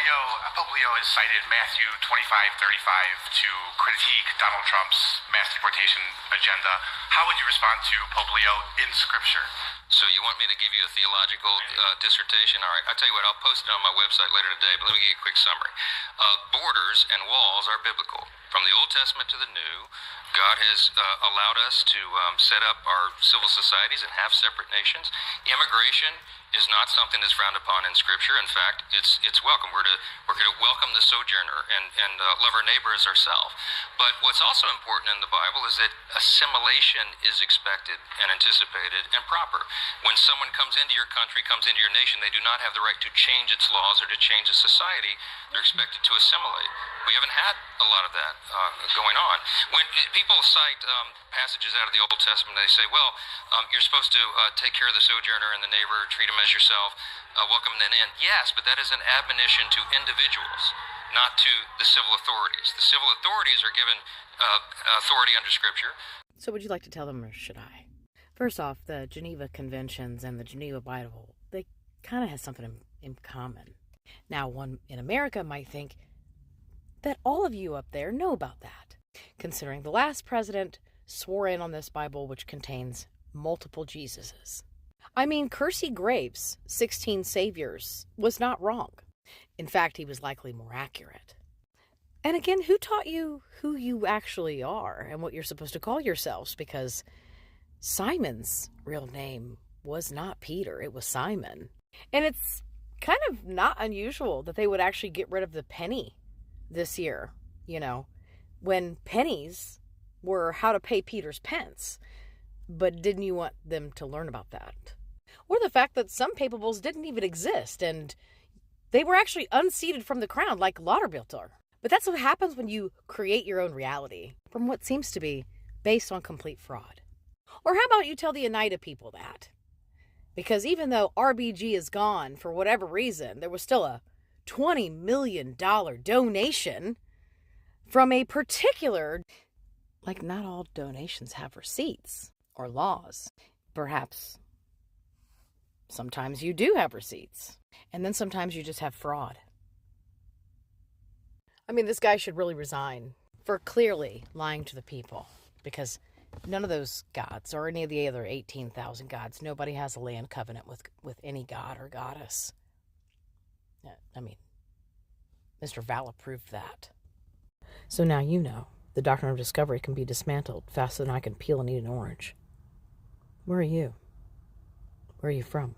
Poplio has cited Matthew 25:35 to critique Donald Trump's mass deportation agenda. How would you respond to Poplio in Scripture? So you want me to give you a theological dissertation? All right, I'll tell you what, I'll post it on my website later today, but let me give you a quick summary. Borders and walls are biblical. From the Old Testament to the New, God has allowed us to set up our civil societies and have separate nations. Immigration is not something that's frowned upon in Scripture. In fact, it's welcome. We're to welcome the sojourner and love our neighbor as ourselves. But what's also important in the Bible is that assimilation is expected and anticipated and proper. When someone comes into your country, comes into your nation, they do not have the right to change its laws or to change its society. They're expected to assimilate. We haven't had a lot of that going on. When people cite passages out of the Old Testament, they say, well, you're supposed to take care of the sojourner and the neighbor, treat them as yourself, welcome them in. Yes, but that is an admonition to individuals, not to the civil authorities. The civil authorities are given authority under Scripture. So would you like to tell them, or should I? First off, the Geneva Conventions and the Geneva Bible, they kind of have something in common. Now, one in America might think that all of you up there know about that, considering the last president swore in on this Bible, which contains multiple Jesuses. I mean, Kersey Graves' 16 saviors was not wrong. In fact, he was likely more accurate. And again, who taught you who you actually are and what you're supposed to call yourselves? Because Simon's real name was not Peter, it was Simon. And it's kind of not unusual that they would actually get rid of the penny this year, when pennies were how to pay Peter's pence. But didn't you want them to learn about that? Or the fact that some papables didn't even exist and they were actually unseated from the crown like Lauderbilt are. But that's what happens when you create your own reality from what seems to be based on complete fraud. Or how about you tell the Oneida people that? Because even though RBG is gone for whatever reason, there was still a $20 million donation from a particular, like not all donations have receipts or laws. Perhaps sometimes you do have receipts, and then sometimes you just have fraud. I mean, this guy should really resign for clearly lying to the people, because none of those gods or any of the other 18,000 gods, nobody has a land covenant with any god or goddess. I mean, Mr. Valla proved that. So now you know the doctrine of discovery can be dismantled faster than I can peel and eat an orange. Where are you? Where are you from?